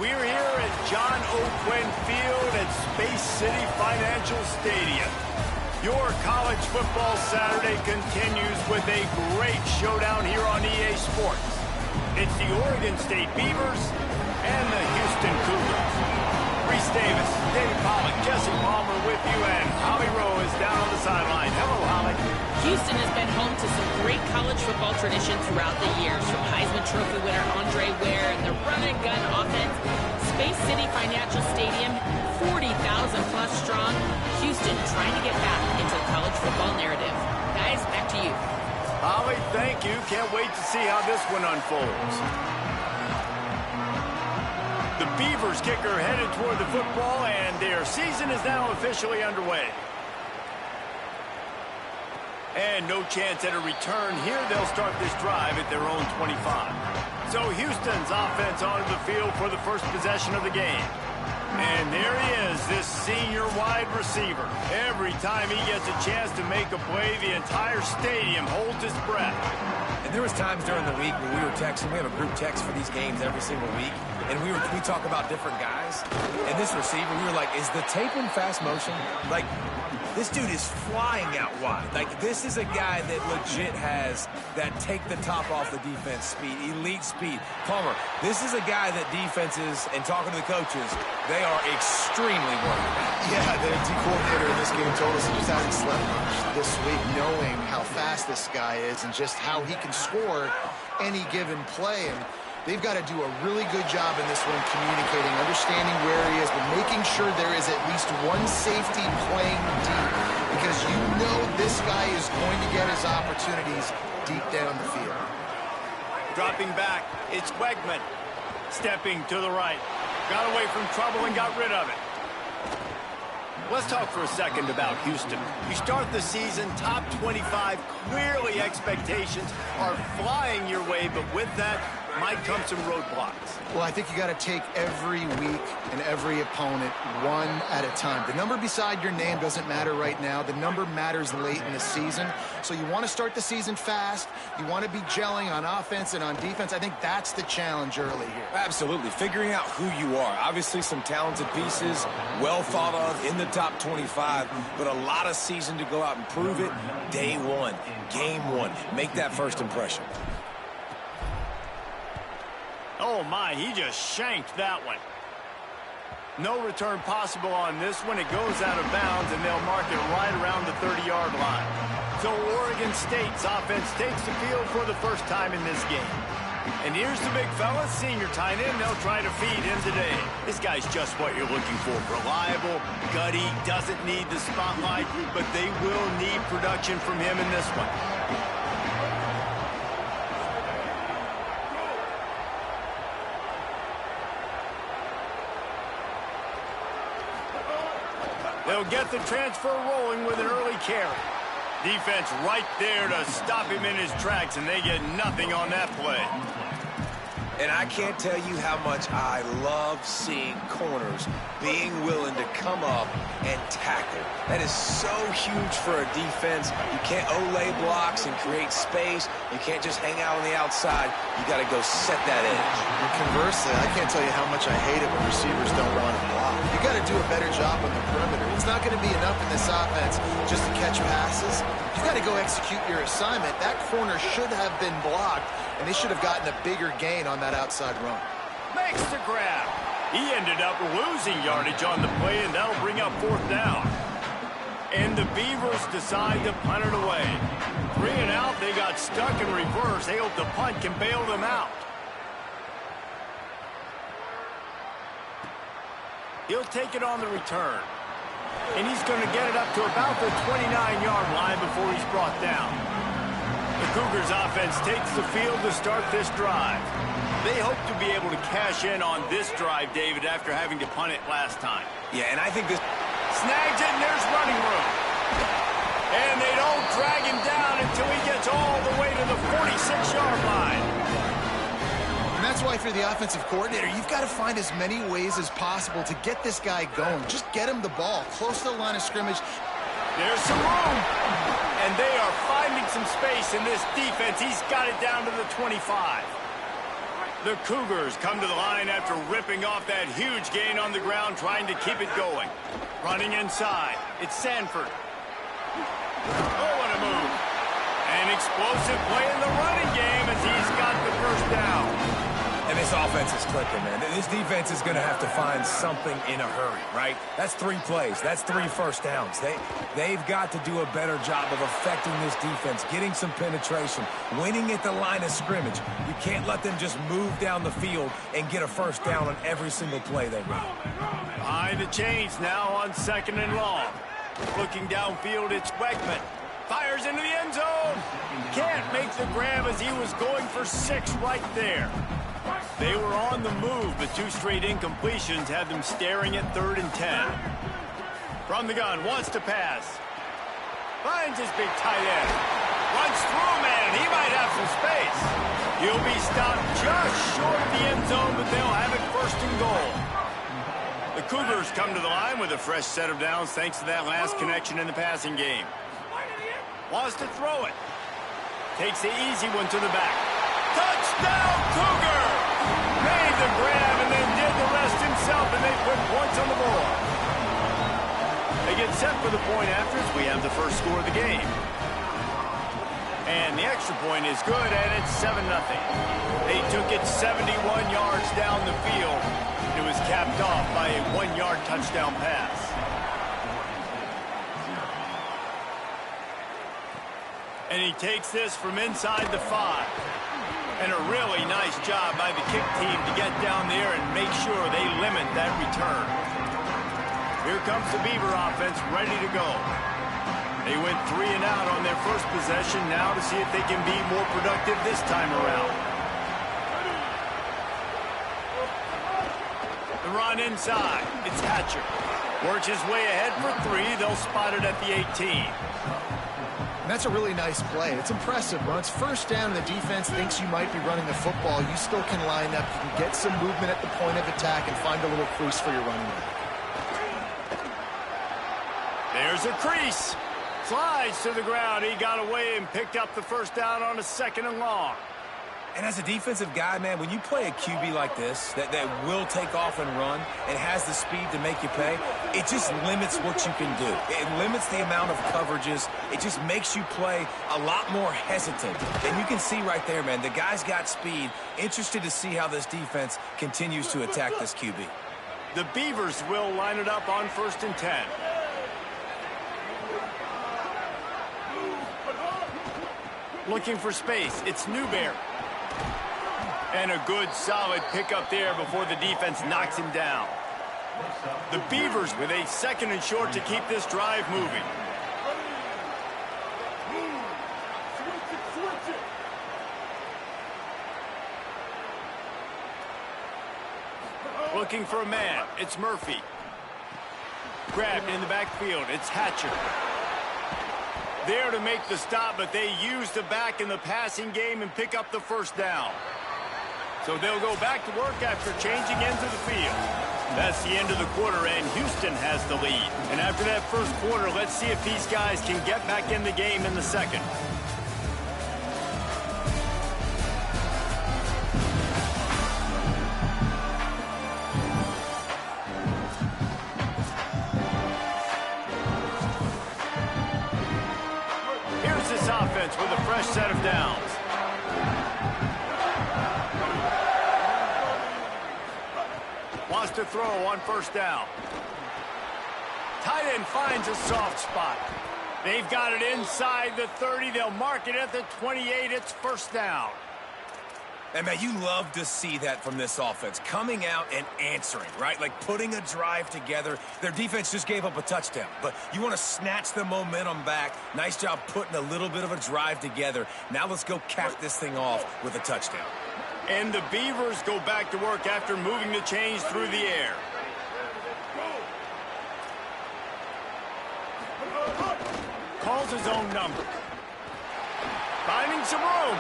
We're here at John O'Quinn Field at Space City Financial Stadium. Your college football Saturday continues with a great showdown here on EA Sports. It's the Oregon State Beavers and the Houston Cougars. Reese Davis, David Pollack, Jesse Palmer with you, and Holly Rowe is down on the sideline. Hello, Holly. Houston has been home to some great college football tradition throughout the years, from Heisman Trophy winner Andre Ware and the run-and-gun offense. Space City Financial Stadium, 40,000 plus strong. Houston trying to get back into the college football narrative. Guys, back to you. Holly, thank you. Can't wait to see how this one unfolds. The Beavers kicker headed toward the football, and their season is now officially underway. And no chance at a return here. They'll start this drive at their own 25. So Houston's offense onto the field for the first possession of the game. And there he is, this senior wide receiver. Every time he gets a chance to make a play, the entire stadium holds its breath. And there was times during the week when we were texting. We have a group text for these games every single week. And we talk about different guys. And this receiver, we were like, is the tape in fast motion? Like, this dude is flying out wide. Like, this is a guy that legit has that take the top off the defense speed, elite speed. Palmer, this is a guy that defenses, and talking to the coaches, they are extremely worried about. Yeah, the D coordinator in this game told us he just hasn't slept much this week, knowing how fast this guy is and just how he can score any given play. And they've got to do a really good job in this one communicating, understanding where he is, but making sure there is at least one safety playing deep, because you know this guy is going to get his opportunities deep down the field. Dropping back, it's Wegman. Stepping to the right. Got away from trouble and got rid of it. Let's talk for a second about Houston. You start the season top 25. Clearly expectations are flying your way, but with that might come some roadblocks. Well, I think you got to take every week and every opponent one at a time. The number beside your name doesn't matter right now. The number matters late in the season. So you want to start the season fast. You want to be gelling on offense and on defense. I think that's the challenge early here. Absolutely. Figuring out who you are. Obviously, some talented pieces, well thought of in the top 25, but a lot of season to go out and prove it. Day one, game one. Make that first impression. Oh, my, he just shanked that one. No return possible on this one. It goes out of bounds, and they'll mark it right around the 30-yard line. So Oregon State's offense takes the field for the first time in this game. And here's the big fella, senior tight end. They'll try to feed him today. This guy's just what you're looking for. Reliable, gutty, doesn't need the spotlight, but they will need production from him in this one. They'll get the transfer rolling with an early carry. Defense right there to stop him in his tracks, and they get nothing on that play. And I can't tell you how much I love seeing corners being willing to come up and tackle. That is so huge for a defense. You can't olay blocks and create space. You can't just hang out on the outside. You got to go set that edge. And conversely, I can't tell you how much I hate it when receivers don't want to block. You got to do a better job on the perimeter. It's not going to be enough in this offense just to catch passes. You got to go execute your assignment. That corner should have been blocked, and they should have gotten a bigger gain on that outside run. Makes the grab. He ended up losing yardage on the play, and that'll bring up fourth down. And the Beavers decide to punt it away. 3 and out, they got stuck in reverse. They hope the punt can bail them out. He'll take it on the return. And he's going to get it up to about the 29-yard line before he's brought down. The Cougars offense takes the field to start this drive. They hope to be able to cash in on this drive, David, after having to punt it last time. Yeah, and I think this... Snags it, and there's running room. And they don't drag him down until he gets all the way to the 46-yard line. And that's why, for the offensive coordinator, you've got to find as many ways as possible to get this guy going. Just get him the ball close to the line of scrimmage. There's some room. And they are finding some space in this defense. He's got it down to the 25. The Cougars come to the line after ripping off that huge gain on the ground, trying to keep it going. Running inside, it's Sanford. Oh, what a move. An explosive play in the running game as he's got the first down. And this offense is clicking, man. This defense is going to have to find something in a hurry, right? That's 3 plays. That's 3 first downs. They've got to do a better job of affecting this defense, getting some penetration, winning at the line of scrimmage. You can't let them just move down the field and get a first down on every single play they run. Behind the chains now on 2nd and long. Looking downfield, it's Wegman. Fires into the end zone. Can't make the grab as he was going for 6 right there. They were on the move, but 2 straight incompletions had them staring at 3rd and 10. From the gun, wants to pass. Finds his big tight end. Runs through, man. He might have some space. He'll be stopped just short of the end zone, but they'll have it 1st and goal. The Cougars come to the line with a fresh set of downs thanks to that last connection in the passing game. Wants to throw it. Takes the easy one to the back. Touchdown, Cougar! Made the grab and then did the rest himself, and they put points on the board. They get set for the point after as we have the first score of the game. And the extra point is good, and it's 7-0. They took it 71 yards down the field. It was capped off by a 1-yard touchdown pass. And he takes this from inside the 5. And a really nice job by the kick team to get down there and make sure they limit that return. Here comes the Beaver offense ready to go. They went 3 and out on their first possession, now to see if they can be more productive this time around. The run inside, it's Hatcher. Works his way ahead for 3, they'll spot it at the 18. And that's a really nice play. It's impressive. When it's 1st down and the defense thinks you might be running the football, you still can line up. You can get some movement at the point of attack and find a little crease for your running back. There's a crease. Slides to the ground. He got away and picked up the first down on a 2nd and long. And as a defensive guy, man, when you play a QB like this that will take off and run and has the speed to make you pay, it just limits what you can do. It limits the amount of coverages. It just makes you play a lot more hesitant. And you can see right there, man, the guy's got speed. Interested to see how this defense continues to attack this QB. The Beavers will line it up on 1st and 10. Looking for space. It's Newberry. And a good, solid pickup there before the defense knocks him down. The Beavers with a 2nd and short to keep this drive moving. Looking for a man. It's Murphy. Grabbed in the backfield. It's Hatcher. There to make the stop, but they use the back in the passing game and pick up the first down. So they'll go back to work after changing ends of the field. That's the end of the quarter, and Houston has the lead. And after that first quarter, let's see if these guys can get back in the game in the second. Here's this offense with a fresh set of downs. Wants to throw on 1st down. Tight end finds a soft spot. They've got it inside the 30. They'll mark it at the 28. It's 1st down. And, man, you love to see that from this offense. Coming out and answering, right? Like putting a drive together. Their defense just gave up a touchdown. But you want to snatch the momentum back. Nice job putting a little bit of a drive together. Now let's go cap this thing off with a touchdown. And the Beavers go back to work after moving the chains through the air. Calls his own number. Finding some room.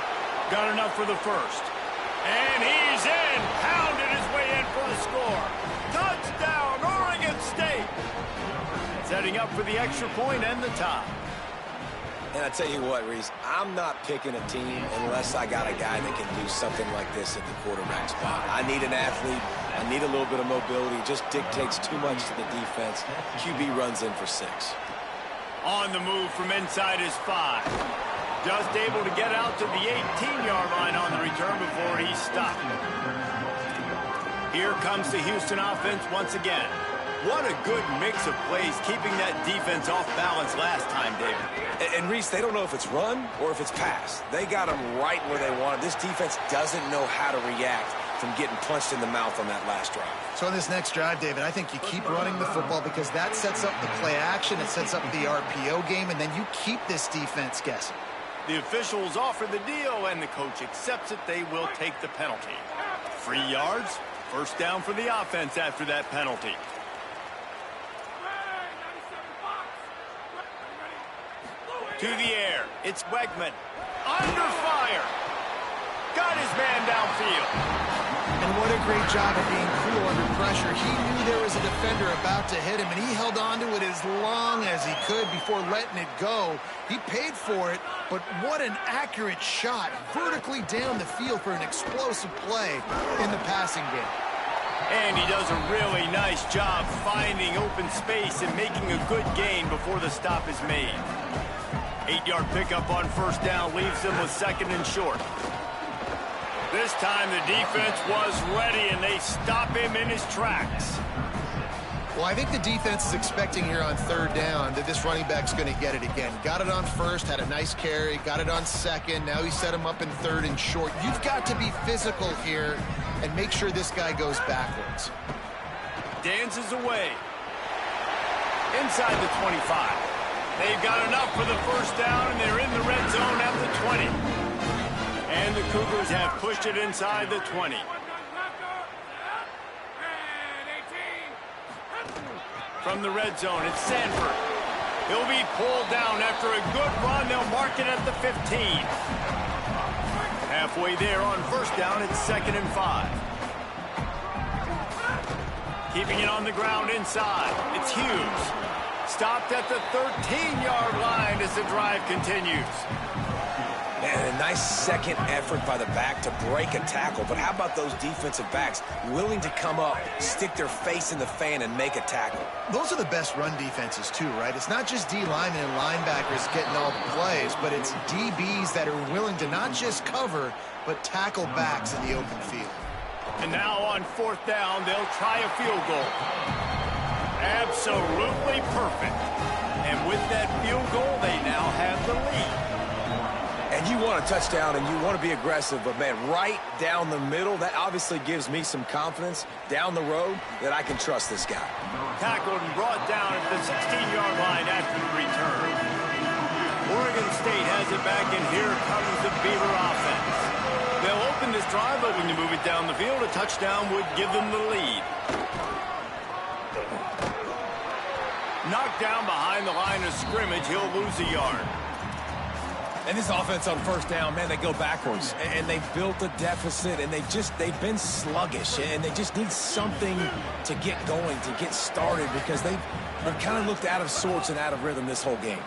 Got enough for the first. And he's in. Pounded his way in for the score. Touchdown, Oregon State. Setting up for the extra point and the tie. And I tell you what, Reese, I'm not picking a team unless I got a guy that can do something like this at the quarterback spot. I need an athlete. I need a little bit of mobility. It just dictates too much to the defense. QB runs in for 6. On the move from inside his 5. Just able to get out to the 18-yard line on the return before he stopped. Here comes the Houston offense once again. What a good mix of plays, keeping that defense off balance last time, David. And Reese, they don't know if it's run or if it's pass. They got them right where they want it. This defense doesn't know how to react from getting punched in the mouth on that last drive. So on this next drive, David, I think you keep running the football because that sets up the play action, it sets up the RPO game, and then you keep this defense guessing. The officials offer the deal, and the coach accepts it. They will take the penalty. 3 yards, first down for the offense after that penalty. To the air, it's Wegman. Under fire. Got his man downfield. And what a great job of being cool under pressure. He knew there was a defender about to hit him, and he held on to it as long as he could before letting it go. He paid for it, but what an accurate shot vertically down the field for an explosive play in the passing game. And he does a really nice job finding open space and making a good gain before the stop is made. 8-yard pickup on first down leaves them with 2nd and short. This time the defense was ready, and they stop him in his tracks. Well, I think the defense is expecting here on 3rd down that this running back's going to get it again. Got it on 1st, had a nice carry, got it on 2nd. Now he set him up in 3rd and short. You've got to be physical here and make sure this guy goes backwards. Dances away. Inside the 25. They've got enough for the first down, and they're in the red zone at the 20. And the Cougars have pushed it inside the 20. From the red zone, it's Sanford. He'll be pulled down after a good run. They'll mark it at the 15. Halfway there on first down, it's 2nd and 5. Keeping it on the ground inside, it's Hughes. Stopped at the 13-yard line as the drive continues. Man, a nice second effort by the back to break a tackle. But how about those defensive backs willing to come up, stick their face in the fan, and make a tackle? Those are the best run defenses, too, right? It's not just D linemen and linebackers getting all the plays, but it's DBs that are willing to not just cover, but tackle backs in the open field. And now on 4th down, they'll try a field goal. Absolutely perfect. And with that field goal, they now have the lead. And you want a touchdown and you want to be aggressive, but, man, right down the middle, that obviously gives me some confidence down the road that I can trust this guy. Tackled and brought down at the 16-yard line after the return. Oregon State has it back, and here comes the Beaver offense. They'll open this drive, hoping to move it down the field. A touchdown would give them the lead. Knocked down behind the line of scrimmage. He'll lose a yard. And this offense on first down, man, they go backwards. And they built a deficit, and they've been sluggish. And they just need something to get going, to get started, because they've kind of looked out of sorts and out of rhythm this whole game.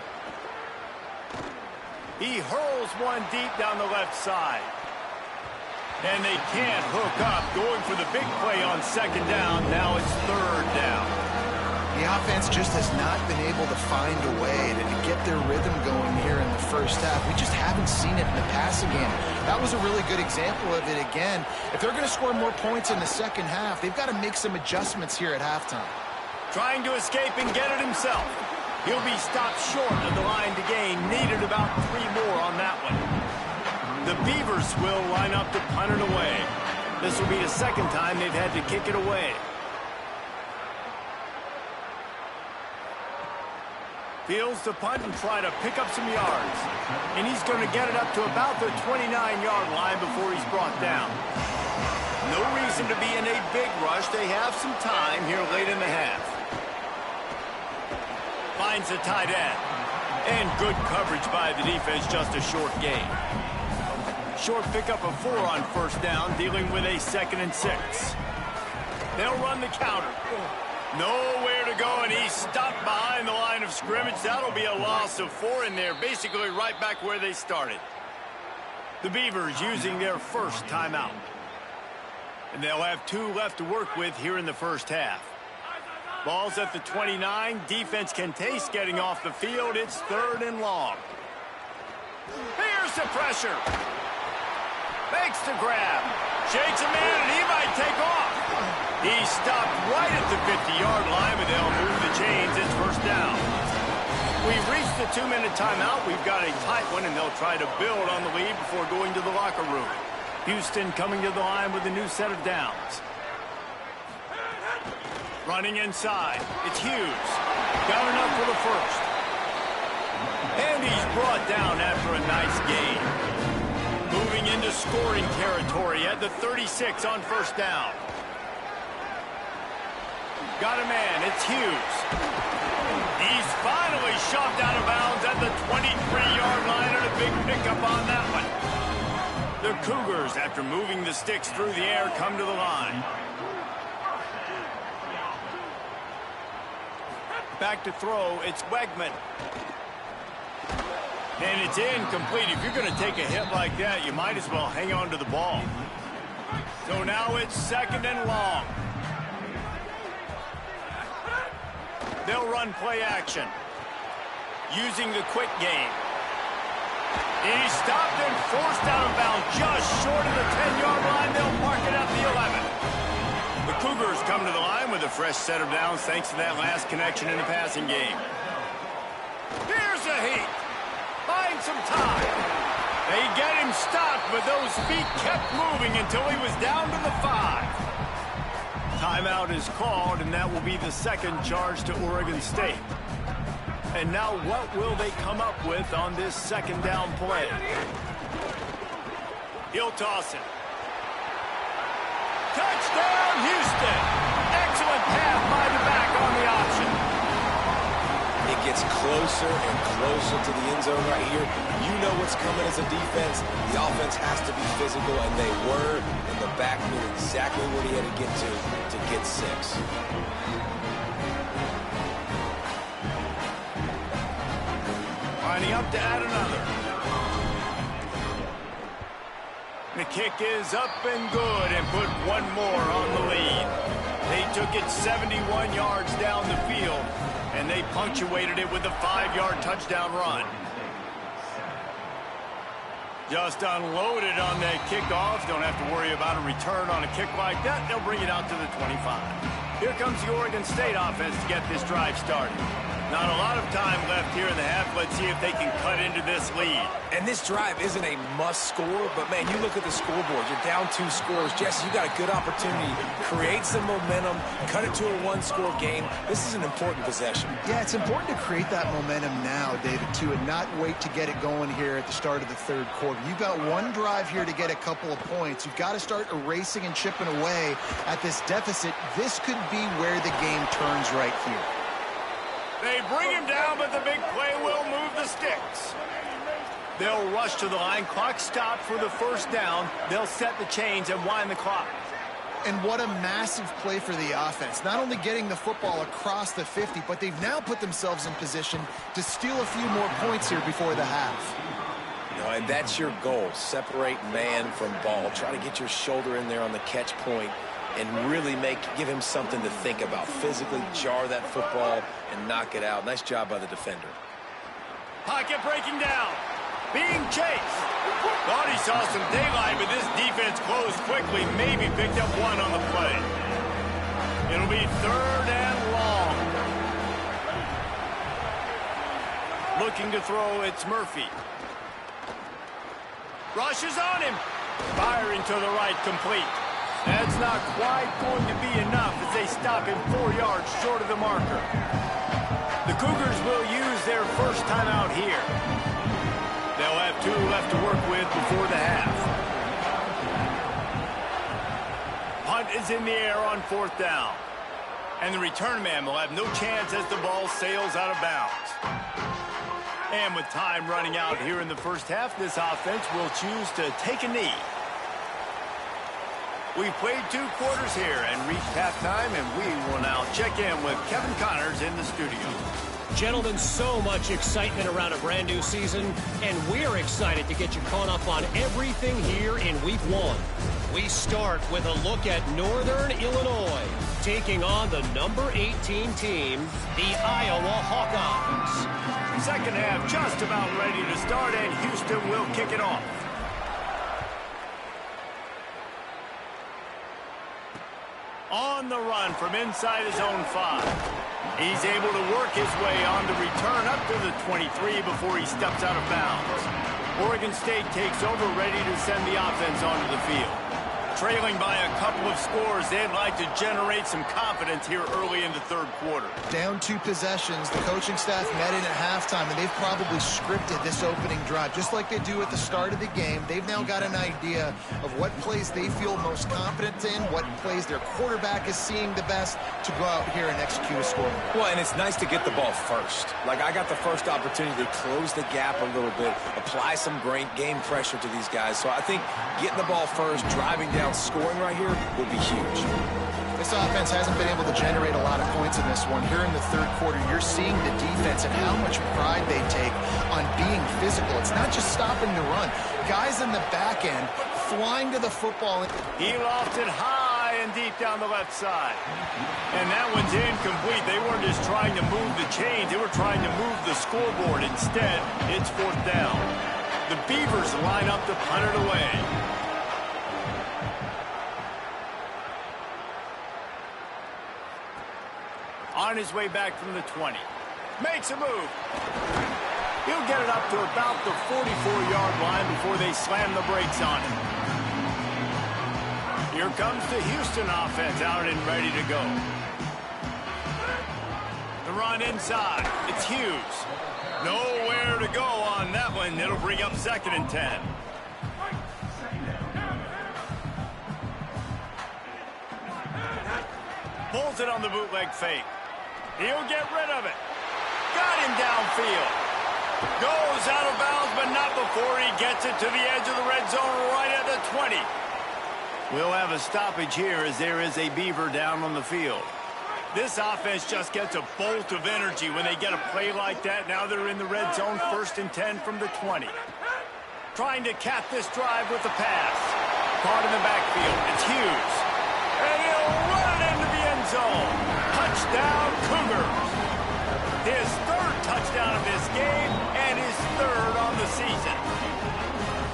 He hurls one deep down the left side. And they can't hook up, going for the big play on 2nd down. Now it's 3rd down. The offense just has not been able to find a way to get their rhythm going here in the first half. We just haven't seen it in the passing game. That was a really good example of it again. If they're going to score more points in the second half, they've got to make some adjustments here at halftime. Trying to escape and get it himself. He'll be stopped short of the line to gain. Needed about 3 more on that one. The Beavers will line up to punt it away. This will be the 2nd time they've had to kick it away. Fields to punt and try to pick up some yards. And he's going to get it up to about the 29-yard line before he's brought down. No reason to be in a big rush. They have some time here late in the half. Finds the tight end. And good coverage by the defense, just a short gain. Short pickup of 4 on first down, dealing with a 2nd and 6. They'll run the counter. Nowhere to go, and he's stopped behind the line of scrimmage. That'll be a loss of 4 in there, basically right back where they started. The Beavers using their first timeout. And they'll have 2 left to work with here in the first half. Ball's at the 29. Defense can taste getting off the field. It's 3rd and long. Here's the pressure. Makes the grab. Shakes a man, and he might take off. He stopped right at the 50-yard line, but they'll move the chains. It's first down. We've reached the 2-minute timeout. We've got a tight one, and they'll try to build on the lead before going to the locker room. Houston coming to the line with a new set of downs. Running inside. It's Hughes. Got enough for the first. And he's brought down after a nice gain. Moving into scoring territory at the 36 on first down. Got a man. It's Hughes. He's finally shoved out of bounds at the 23-yard line, and a big pickup on that one. The Cougars, after moving the sticks through the air, come to the line. Back to throw, it's Wegman. And it's incomplete. If you're going to take a hit like that, you might as well hang on to the ball. So now it's 2nd and long. They'll run play action. Using the quick game. He's stopped and forced out of bounds just short of the 10-yard line. They'll mark it at the 11. The Cougars come to the line with a fresh set of downs thanks to that last connection in the passing game. Here's a heat. Find some time. They get him stopped, but those feet kept moving until he was down to the 5. Timeout is called, and that will be the 2nd charge to Oregon State. And now what will they come up with on this 2nd down play? He'll toss it. Touchdown, Houston! Excellent pass by the back on the option. It gets closer and closer to the end zone right here. You know what's coming as a defense. The offense has to be physical, and they were. And the back knew exactly what he had to get to get 6. Lining up to add another. The kick is up and good and put one more on the lead. They took it 71 yards down the field, and they punctuated it with a 5-yard touchdown run. Just unloaded on that kickoff. Don't have to worry about a return on a kick like that. They'll bring it out to the 25. Here comes the Oregon State offense to get this drive started. Not a lot of time left here in the half. Let's see if they can cut into this lead. And this drive isn't a must score, but, man, you look at the scoreboard. You're down 2 scores. Jesse, you got a good opportunity. Create some momentum. Cut it to a 1-score game. This is an important possession. Yeah, it's important to create that momentum now, David, too, and not wait to get it going here at the start of the 3rd quarter. You've got one drive here to get a couple of points. You've got to start erasing and chipping away at this deficit. This could be where the game turns right here. They bring him down, but the big play will move the sticks. They'll rush to the line. Clock stopped for the first down. They'll set the chains and wind the clock. And what a massive play for the offense. Not only getting the football across the 50, but they've now put themselves in position to steal a few more points here before the half. You know, and that's your goal. Separate man from ball. Try to get your shoulder in there on the catch point and really give him something to think about. Physically jar that football and knock it out. Nice job by the defender. Pocket breaking down. Being chased. Thought he saw some daylight, but this defense closed quickly. Maybe picked up one on the play. It'll be 3rd and long. Looking to throw, it's Murphy. Rushes on him. Firing to the right, complete. That's not quite going to be enough as they stop him 4 yards short of the marker. The Cougars will use their first timeout here. They'll have 2 left to work with before the half. Punt is in the air on 4th down. And the return man will have no chance as the ball sails out of bounds. And with time running out here in the first half, this offense will choose to take a knee. We've played 2 quarters here and reached halftime, and we will now check in with Kevin Connors in the studio. Gentlemen, so much excitement around a brand new season, and we're excited to get you caught up on everything here in Week 1. We start with a look at Northern Illinois, taking on the number 18 team, the Iowa Hawkeyes. Second half just about ready to start, and Houston will kick it off. On the run from inside his own 5. He's able to work his way on the return up to the 23 before he steps out of bounds. Oregon State takes over, ready to send the offense onto the field. Trailing by a couple of scores, they'd like to generate some confidence here early in the 3rd quarter. Down 2 possessions, the coaching staff met in at halftime, and they've probably scripted this opening drive, just like they do at the start of the game. They've now got an idea of what plays they feel most confident in, what plays their quarterback is seeing the best to go out here and execute a score. Well, and it's nice to get the ball first. Like, I got the first opportunity to close the gap a little bit, apply some great game pressure to these guys. So I think getting the ball first, driving down, scoring right here would be huge. This offense hasn't been able to generate a lot of points in this one. Here in the 3rd quarter, you're seeing the defense and how much pride they take on being physical. It's not just stopping the run. Guys in the back end flying to the football. He lofted high and deep down the left side. And that one's incomplete. They weren't just trying to move the chains. They were trying to move the scoreboard. Instead, it's 4th down. The Beavers line up to punt it away. On his way back from the 20. Makes a move. He'll get it up to about the 44-yard line before they slam the brakes on him. Here comes the Houston offense out and ready to go. The run inside. It's Hughes. Nowhere to go on that one. It'll bring up 2nd and 10. Pulls it on the bootleg fake. He'll get rid of it. Got him downfield. Goes out of bounds, but not before he gets it to the edge of the red zone right at the 20. We'll have a stoppage here as there is a Beaver down on the field. This offense just gets a bolt of energy when they get a play like that. Now they're in the red zone, 1st and 10 from the 20. Trying to cap this drive with a pass. Caught in the backfield. It's Hughes. And he'll run it into the end zone. Touchdown, Cougars. His 3rd touchdown of this game and his 3rd on the season.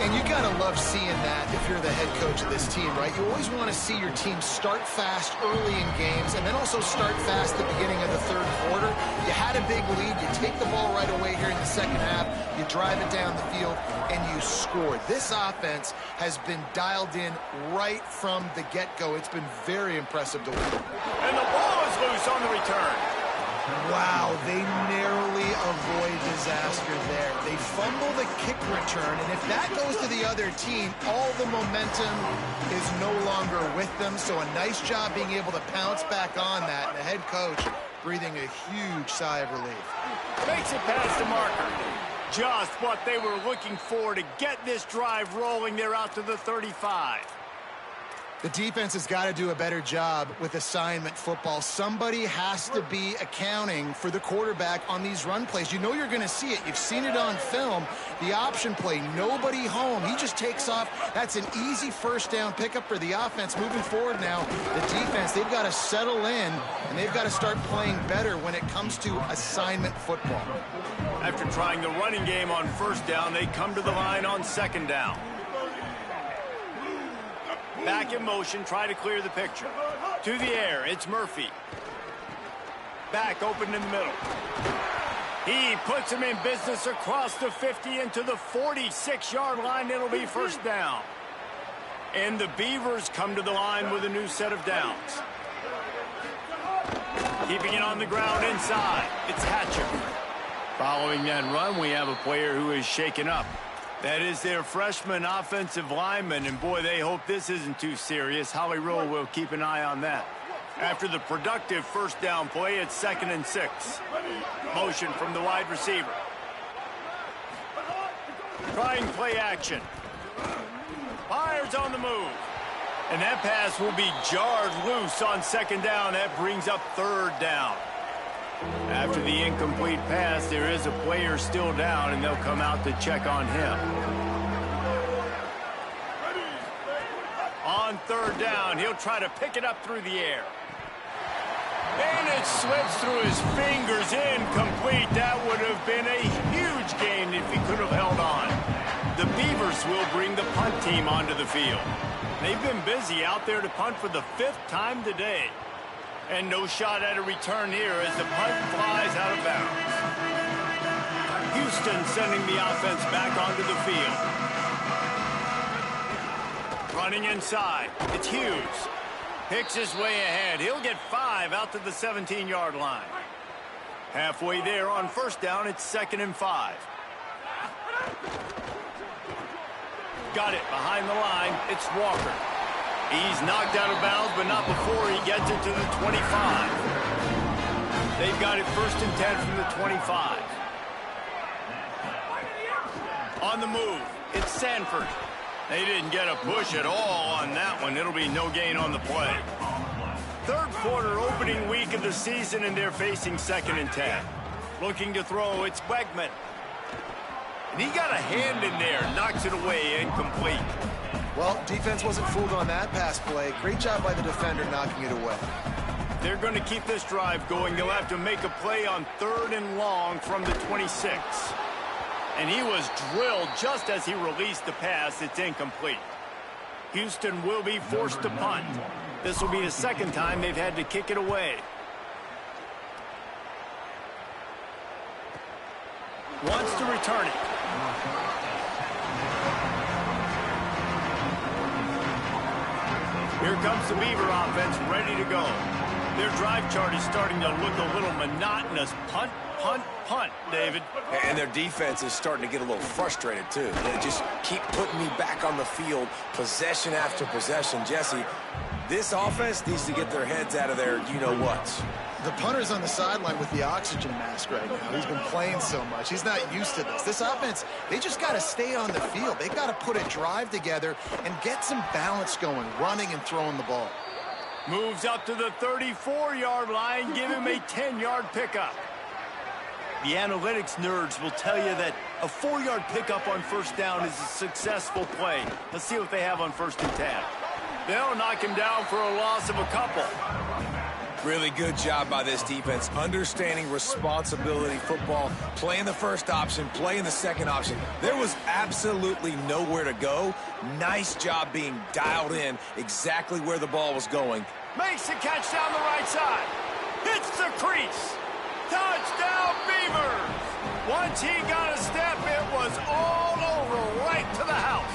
And you got to love seeing that if you're the head coach of this team, right? You always want to see your team start fast early in games and then also start fast at the beginning of the 3rd quarter. You had a big lead. You take the ball right away here in the 2nd half. You drive it down the field, and you scored. This offense has been dialed in right from the get-go. It's been very impressive to watch. And the ball is loose on the return. Wow, they narrowly avoid disaster there. They fumble the kick return, and if that goes to the other team, all the momentum is no longer with them. So a nice job being able to pounce back on that, and the head coach breathing a huge sigh of relief. Makes it past the marker. Just what they were looking for to get this drive rolling. They're out to the 35. The defense has got to do a better job with assignment football. Somebody has to be accounting for the quarterback on these run plays. You know you're going to see it. You've seen it on film. The option play, nobody home. He just takes off. That's an easy 1st down pickup for the offense. Moving forward now, the defense, they've got to settle in, and they've got to start playing better when it comes to assignment football. After trying the running game on 1st down, they come to the line on 2nd down. Back in motion, try to clear the picture. To the air, it's Murphy. Back open in the middle. He puts him in business across the 50 into the 46-yard line. It'll be 1st down. And the Beavers come to the line with a new set of downs. Keeping it on the ground inside. It's Hatcher. Following that run, we have a player who is shaken up. That is their freshman offensive lineman, and boy, they hope this isn't too serious. Holly Rowe will keep an eye on that. After the productive 1st down play, it's 2nd and 6. Motion from the wide receiver. Trying play action. Fires on the move. And that pass will be jarred loose on second down. That brings up third down. After the incomplete pass, there is a player still down, and they'll come out to check on him. On third down, he'll try to pick it up through the air. And it slips through his fingers, incomplete. That would have been a huge gain if he could have held on. The Beavers will bring the punt team onto the field. They've been busy out there to punt for the 5th time today. And no shot at a return here as the punt flies out of bounds. Houston sending the offense back onto the field. Running inside, it's Hughes. Picks his way ahead. He'll get 5 out to the 17-yard line. Halfway there on first down, it's 2nd and 5. Got it behind the line. It's Walker. He's knocked out of bounds, but not before he gets it to the 25. They've got it 1st and 10 from the 25. On the move, it's Sanford. They didn't get a push at all on that one. It'll be no gain on the play. Third quarter, opening week of the season, and they're facing 2nd and 10. Looking to throw, it's Wegman. And he got a hand in there, knocks it away, incomplete. Well, defense wasn't fooled on that pass play. Great job by the defender knocking it away. They're going to keep this drive going. They'll have to make a play on 3rd and long from the 26. And he was drilled just as he released the pass. It's incomplete. Houston will be forced to punt. This will be the 2nd time they've had to kick it away. Wants to return it. Here comes the Beaver offense ready to go. Their drive chart is starting to look a little monotonous. Punt, punt, punt, David. And their defense is starting to get a little frustrated, too. They just keep putting me back on the field, possession after possession. Jesse, this offense needs to get their heads out of their you-know-whats. The punter's on the sideline with the oxygen mask right now. He's been playing so much. He's not used to this. This offense, they just got to stay on the field. They've got to put a drive together and get some balance going, running and throwing the ball. Moves up to the 34-yard line. Give him a 10-yard pickup. The analytics nerds will tell you that a 4-yard pickup on first down is a successful play. Let's see what they have on 1st and 10. They'll knock him down for a loss of a couple. Really good job by this defense, understanding responsibility football, playing the first option, playing the second option. There was absolutely nowhere to go. Nice job being dialed in exactly where the ball was going. Makes the catch down the right side. Hits the crease. Touchdown, Beavers! Once he got a step, it was all over, right to the house.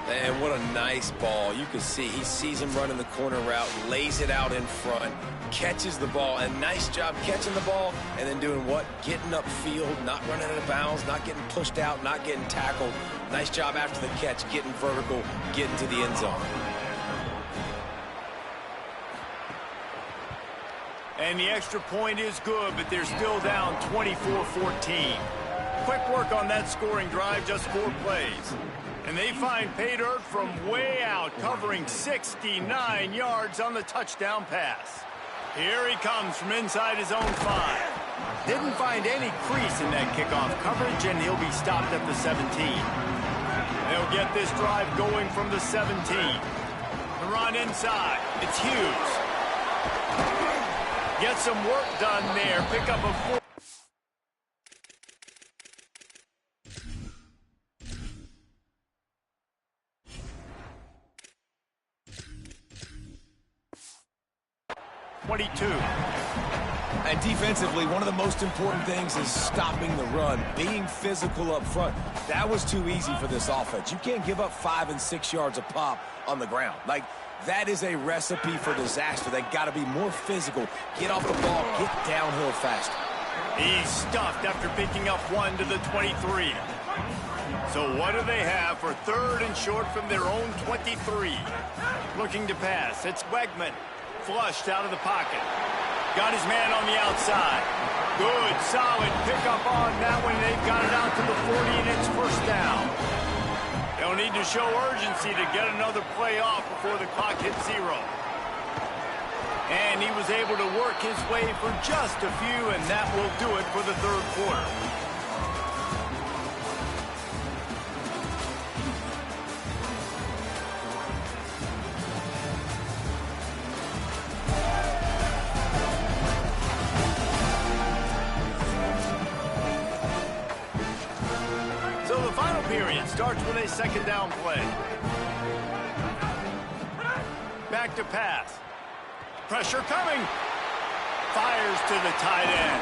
And what a nice ball. You can see he sees him running the corner route, lays it out in front, catches the ball, and nice job catching the ball and then doing what? Getting upfield, not running out of bounds, not getting pushed out, not getting tackled. Nice job after the catch, getting vertical, getting to the end zone. And the extra point is good, but they're still down 24-14. Quick work on that scoring drive, just 4 plays. And they find pay dirt from way out, covering 69 yards on the touchdown pass. Here he comes from inside his own 5. Didn't find any crease in that kickoff coverage, and he'll be stopped at the 17. They'll get this drive going from the 17. The run inside. It's Hughes. Get some work done there. Pick up a 4. And defensively, one of the most important things is stopping the run, being physical up front. That was too easy for this offense. You can't give up 5 and 6 yards a pop on the ground. Like, that is a recipe for disaster. They got to be more physical, get off the ball, get downhill faster. He's stuffed after picking up 1 to the 23. So what do they have for 3rd and short from their own 23? Looking to pass. It's Wegman. Flushed out of the pocket. Got his man on the outside. Good, solid pickup on that one. They've got it out to the 40, and it's 1st down. They'll They'll need to show urgency to get another play off before the clock hits 0. And he was able to work his way for just a few, and that will do it for the third quarter. So the final period starts with a second down play. Back to pass. Pressure coming. Fires to the tight end.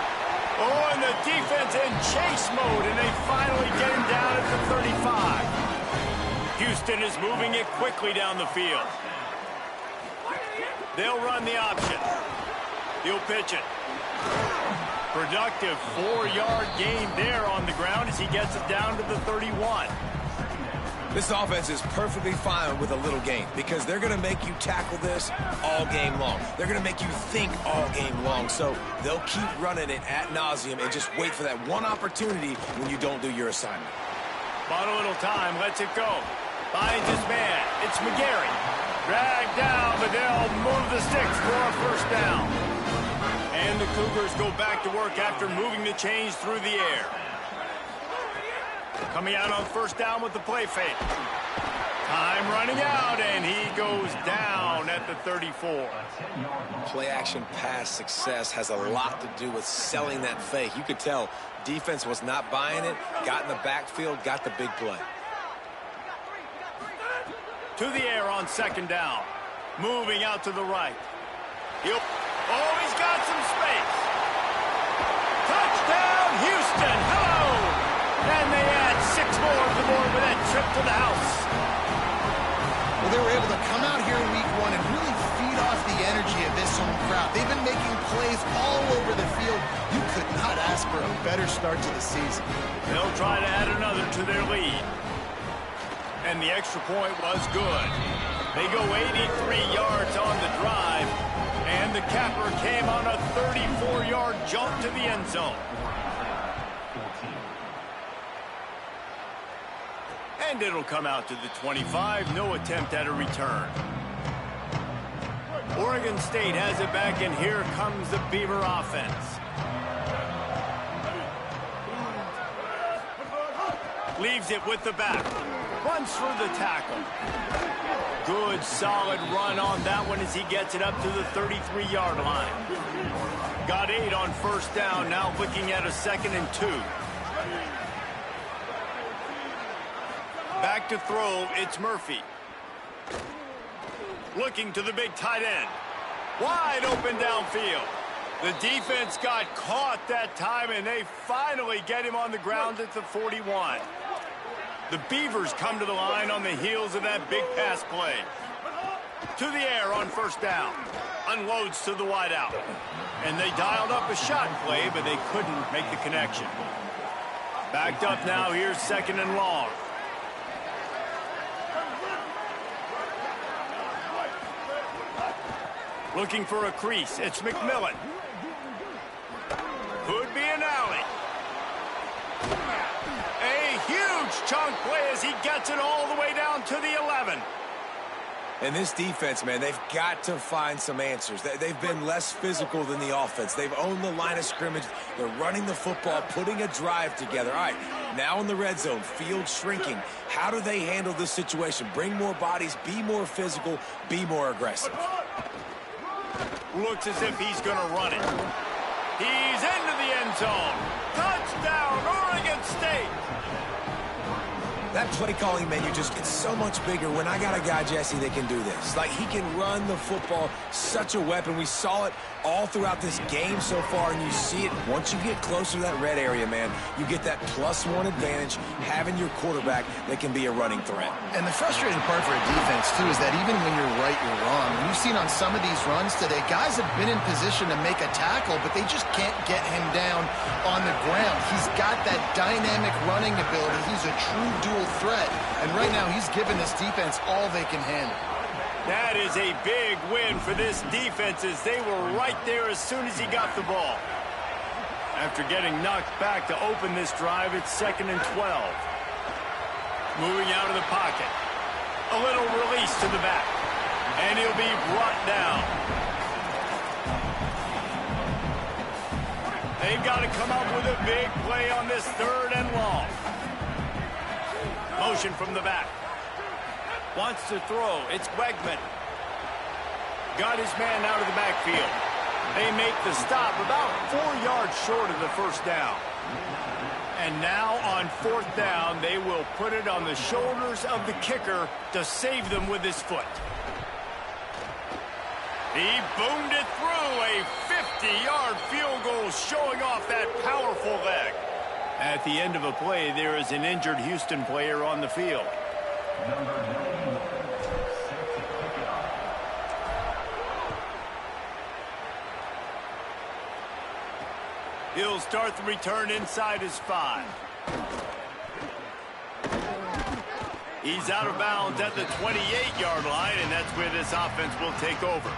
Oh, and the defense in chase mode, and they finally get him down at the 35. Houston is moving it quickly down the field. They'll run the option. He'll pitch it. Productive 4-yard gain there on the ground as he gets it down to the 31. This offense is perfectly fine with a little game because they're going to make you tackle this all game long. They're going to make you think all game long. So they'll keep running it ad nauseum and just wait for that one opportunity when you don't do your assignment. Bought a little time, lets it go. Finds his man. It's McGarry. Dragged down, but they'll move the sticks for a first down. And the Cougars go back to work after moving the chains through the air. Coming out on first down with the play fake. Time running out, and he goes down at the 34. Play-action pass success has a lot to do with selling that fake. You could tell defense was not buying it, got in the backfield, got the big play. To the air on second down. Moving out to the right. Oh, he's got some space. Touchdown, Houston. Hello. And they add 6 more to the board with that trip to the house. Well, they were able to come out here in week 1 and really feed off the energy of this home crowd. They've been making plays all over the field. You could not ask for a better start to the season. They'll try to add another to their lead. And the extra point was good. They go 83 yards on the drive. And the capper came on a 34-yard jump to the end zone. And it'll come out to the 25. No attempt at a return. Oregon State has it back, and here comes the Beaver offense. Leaves it with the back. Runs through the tackle. Good, solid run on that one as he gets it up to the 33-yard line. Got 8 on first down, now looking at a 2nd and 2. Back to throw, it's Murphy. Looking to the big tight end. Wide open downfield. The defense got caught that time, and they finally get him on the ground at the 41. The Beavers come to the line on the heels of that big pass play. To the air on first down. Unloads to the wideout. And they dialed up a shot play, but they couldn't make the connection. Backed up now, here's 2nd and long. Looking for a crease. It's McMillan. Could be an alley. A huge chunk play as he gets it all the way down to the 11. And this defense, man, they've got to find some answers. They've been less physical than the offense. They've owned the line of scrimmage. They're running the football, putting a drive together. All right, now in the red zone, field shrinking. How do they handle this situation? Bring more bodies, be more physical, be more aggressive. Looks as if he's going to run it. He's into the end zone. Touchdown, Oregon State. That play calling menu just gets so much bigger when I got a guy, Jesse, that can do this. Like, he can run the football, such a weapon. We saw it all throughout this game so far, and you see it once you get closer to that red area, man. You get that +1 advantage, having your quarterback that can be a running threat. And the frustrating part for a defense, too, is that even when you're right, you're wrong. We've seen on some of these runs today, guys have been in position to make a tackle, but they just can't get him down on the ground. He's got that dynamic running ability. He's a true dual threat, and right now he's giving this defense all they can handle. That is a big win for this defense as they were right there as soon as he got the ball. After getting knocked back to open this drive, it's 2nd and 12. Moving out of the pocket. A little release to the back. And he'll be brought down. They've got to come up with a big play on this 3rd and long. Motion from the back. Wants to throw. It's Wegman. Got his man out of the backfield. They make the stop about 4 yards short of the first down. And now on 4th down, they will put it on the shoulders of the kicker to save them with his foot. He boomed it through, a 50-yard field goal showing off that powerful leg. At the end of a play, there is an injured Houston player on the field. He'll start the return inside his 5. He's out of bounds at the 28-yard line, and that's where this offense will take over.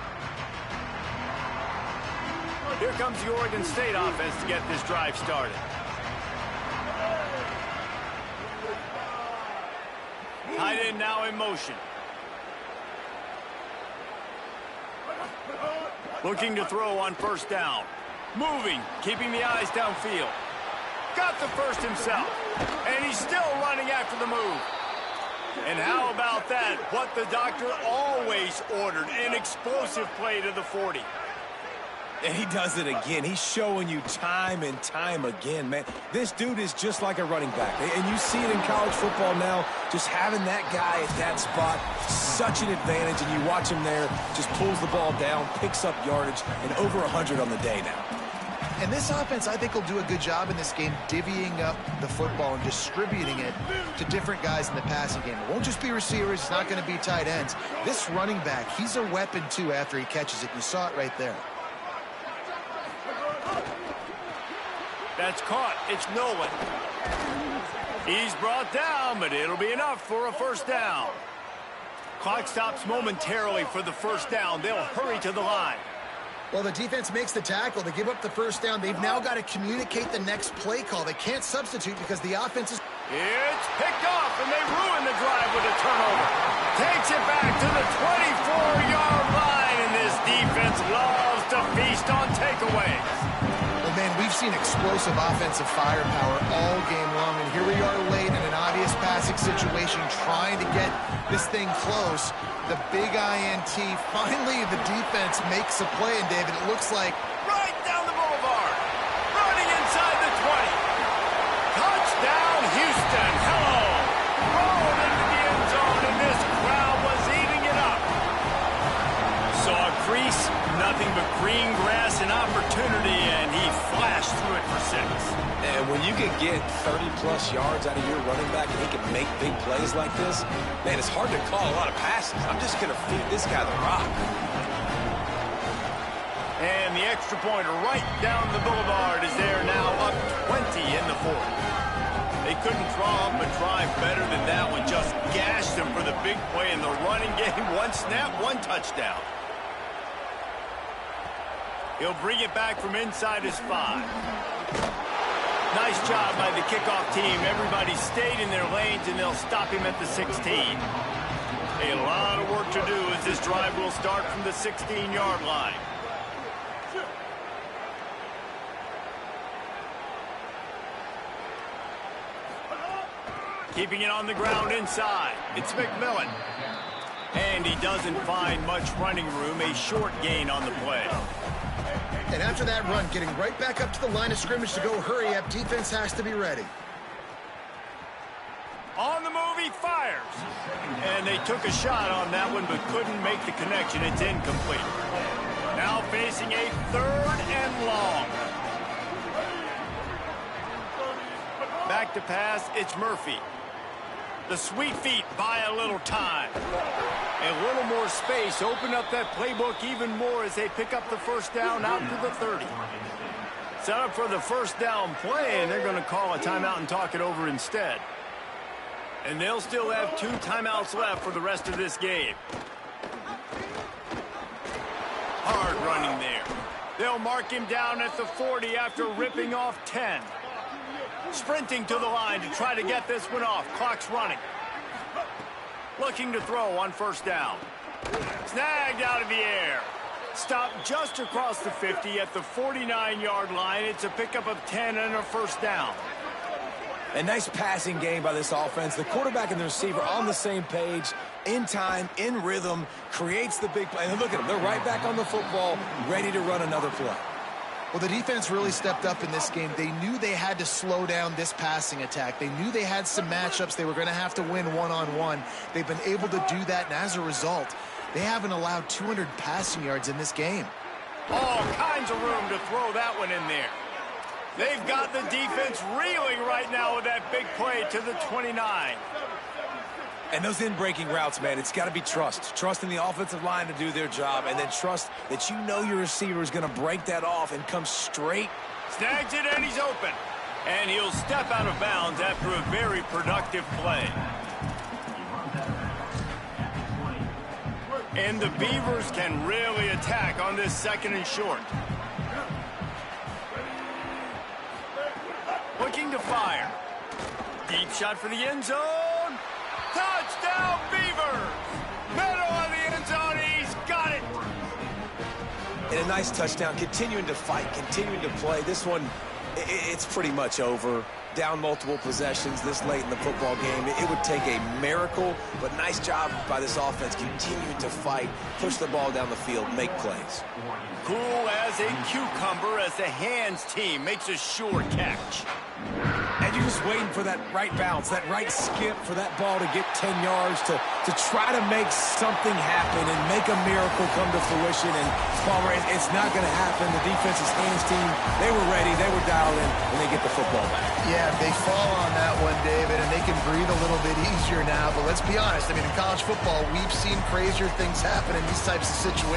Here comes the Oregon State offense to get this drive started. Tight end now in motion. Looking to throw on 1st down. Moving, keeping the eyes downfield. Got the first himself. And he's still running after the move. And how about that? What the doctor always ordered, an explosive play to the 40. And he does it again. He's showing you time and time again, man. This dude is just like a running back. And you see it in college football now. Just having that guy at that spot, such an advantage. And you watch him there, just pulls the ball down, picks up yardage, and over 100 on the day now. And this offense, I think, will do a good job in this game divvying up the football and distributing it to different guys in the passing game. It won't just be receivers. It's not going to be tight ends. This running back, he's a weapon, too, after he catches it. You saw it right there. That's caught. It's Nolan. He's brought down, but it'll be enough for a 1st down. Clock stops momentarily for the 1st down. They'll hurry to the line. Well, the defense makes the tackle. They give up the 1st down. They've now got to communicate the next play call. They can't substitute because the offense is... It's picked off, and they ruin the drive with a turnover. Takes it back to the 24-yard line, and this defense loves to feast on takeaways. Well, man, we've seen explosive offensive firepower all game long, and here we are late in an obvious passing situation trying to get this thing close. The big INT, finally the defense makes a play, and David, it looks like right down the boulevard, running inside the 20. Touchdown, Houston. Hello. Rolled into the end zone, and this crowd was eating it up. Saw a crease, nothing but green grass and opportunity, and he flashed through it for 6. And when you can get 30-plus yards out of your running back and he can make big plays like this, man, it's hard to call a lot of passes. I'm just going to feed this guy the rock. And the extra pointer right down the boulevard is there now, up 20 in the 4th. They couldn't draw up a drive better than that one. Just gashed them for the big play in the running game. 1 snap, 1 touchdown. He'll bring it back from inside his 5. Nice job by the kickoff team. Everybody stayed in their lanes, and they'll stop him at the 16. A lot of work to do as this drive will start from the 16-yard line. Keeping it on the ground inside. It's McMillan. And he doesn't find much running room. A short gain on the play. And after that run, getting right back up to the line of scrimmage to go hurry up, defense has to be ready. On the move, he fires. And they took a shot on that one, but couldn't make the connection. It's incomplete. Now facing a 3rd and long. Back to pass, it's Murphy. The sweet feet buy a little time. A little more space, open up that playbook even more as they pick up the 1st down out to the 30. Set up for the 1st down play, and they're going to call a timeout and talk it over instead. And they'll still have 2 timeouts left for the rest of this game. Hard running there. They'll mark him down at the 40 after ripping off 10. Sprinting to the line to try to get this one off. Clock's running. Looking to throw on first down. Snagged out of the air. Stopped just across the 50 at the 49-yard line. It's a pickup of 10 and a first down. A nice passing game by this offense. The quarterback and the receiver on the same page, in time, in rhythm, creates the big play. And look at them. They're right back on the football, ready to run another play. Well, the defense really stepped up in this game. They knew they had to slow down this passing attack. They knew they had some matchups they were going to have to win one-on-one. They've been able to do that, and as a result, they haven't allowed 200 passing yards in this game. All kinds of room to throw that one in there. They've got the defense reeling right now with that big play to the 29. And those in-breaking routes, man, it's got to be trust. Trust in the offensive line to do their job, and then trust that you know your receiver is going to break that off and come straight. Snags it, and he's open. And he'll step out of bounds after a very productive play. And the Beavers can really attack on this second and short. Looking to fire. Deep shot for the end zone. Touchdown, Beavers! Middle of the end zone, he's got it! And a nice touchdown, continuing to fight, continuing to play. This one, it's pretty much over. Down multiple possessions this late in the football game. It would take a miracle, but nice job by this offense continuing to fight, push the ball down the field, make plays. Cool as a cucumber as the hands team makes a sure catch. And you're just waiting for that right bounce, that right skip for that ball to get 10 yards to try to make something happen and make a miracle come to fruition. And Palmer, it's not going to happen. The defense's hands team, they were ready, they were dialed in, and they get the football back. Yeah, they fall on that one, David, and they can breathe a little bit easier now. But let's be honest, I mean, in college football, we've seen crazier things happen in these types of situations.